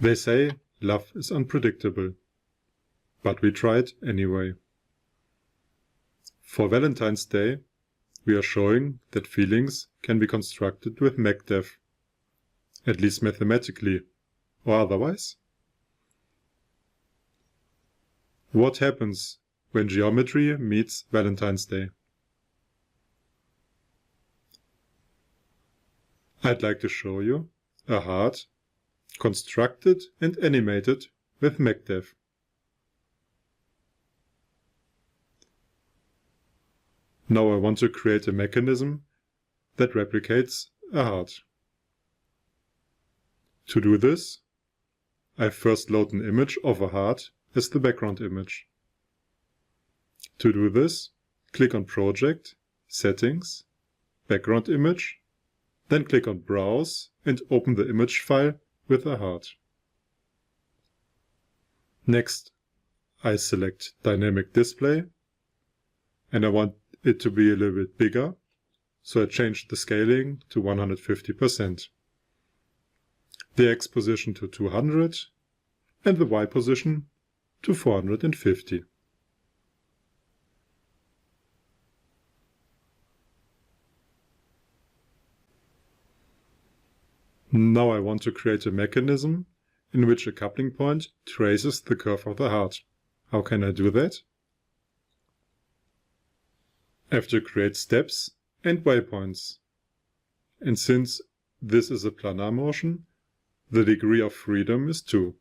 They say love is unpredictable, but we try it anyway. For Valentine's Day, we are showing that feelings can be constructed with MechDev, at least mathematically, or otherwise. What happens when geometry meets Valentine's Day? I'd like to show you a heart constructed and animated with MechDev. Now I want to create a mechanism that replicates a heart. To do this, I first load an image of a heart as the background image. To do this, click on Project, Settings, Background Image, then click on Browse and open the image file with a heart. Next, I select Dynamic Display, and I want it to be a little bit bigger, so I change the scaling to 150%, the X position to 200, and the Y position to 450. Now I want to create a mechanism in which a coupling point traces the curve of the heart. How can I do that? I have to create steps and waypoints. And since this is a planar motion, the degree of freedom is 2.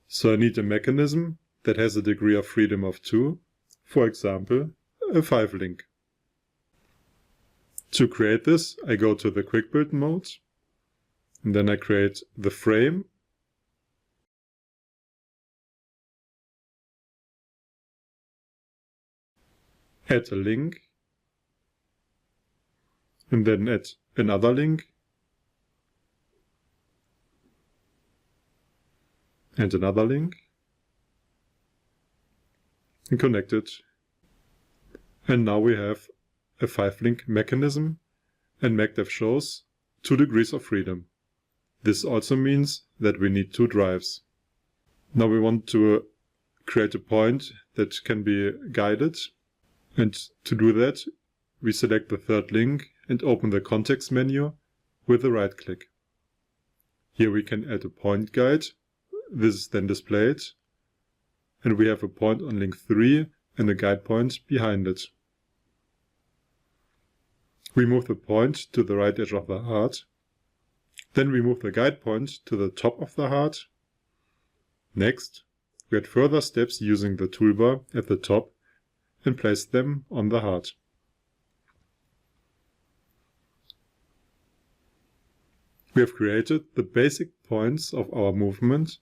So I need a mechanism that has a degree of freedom of 2, for example, a 5 link. To create this, I go to the Quick Build mode, and then I create the frame, add a link, and then add another link, and another link, and connect it. And now we have a 5-link mechanism, and MechDev shows 2 degrees of freedom. This also means that we need 2 drives. Now we want to create a point that can be guided, and to do that we select the 3rd link and open the context menu with a right click. Here we can add a point guide. This is then displayed, and we have a point on link 3 and a guide point behind it. We move the point to the right edge of the heart. Then we move the guide point to the top of the heart. Next, we add further steps using the toolbar at the top and place them on the heart. We have created the basic points of our movement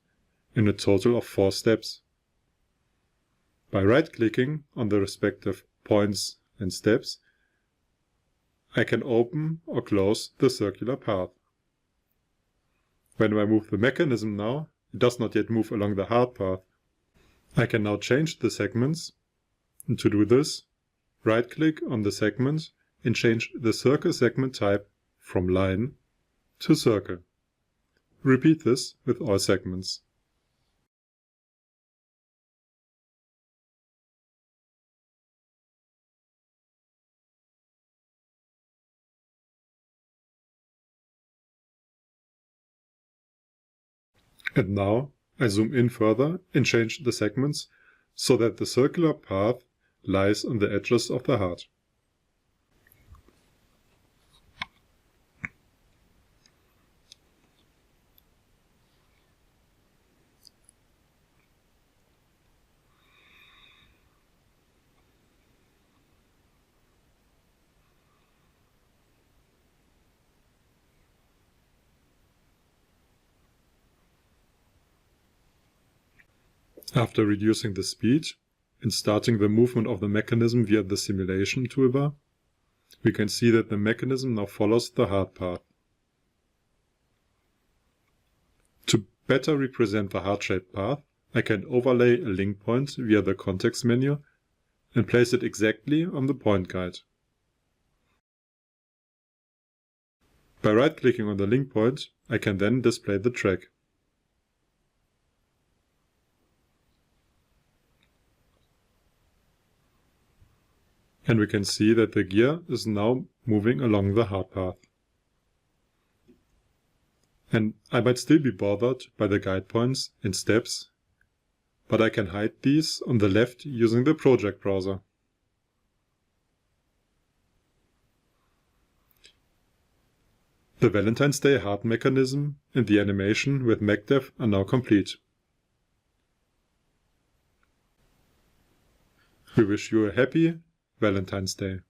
in a total of 4 steps. By right-clicking on the respective points and steps, I can open or close the circular path. When I move the mechanism now, it does not yet move along the hard path. I can now change the segments, and to do this, right-click on the segment and change the circle segment type from line to circle. Repeat this with all segments. And now I zoom in further and change the segments so that the circular path lies on the edges of the heart. After reducing the speed and starting the movement of the mechanism via the simulation toolbar, we can see that the mechanism now follows the hard path. To better represent the heart-shaped path, I can overlay a link point via the context menu and place it exactly on the point guide. By right-clicking on the link point, I can then display the track. And we can see that the gear is now moving along the hard path. And I might still be bothered by the guide points and steps, but I can hide these on the left using the project browser. The Valentine's Day heart mechanism and the animation with MechDev are now complete. We wish you a happy Valentine's Day.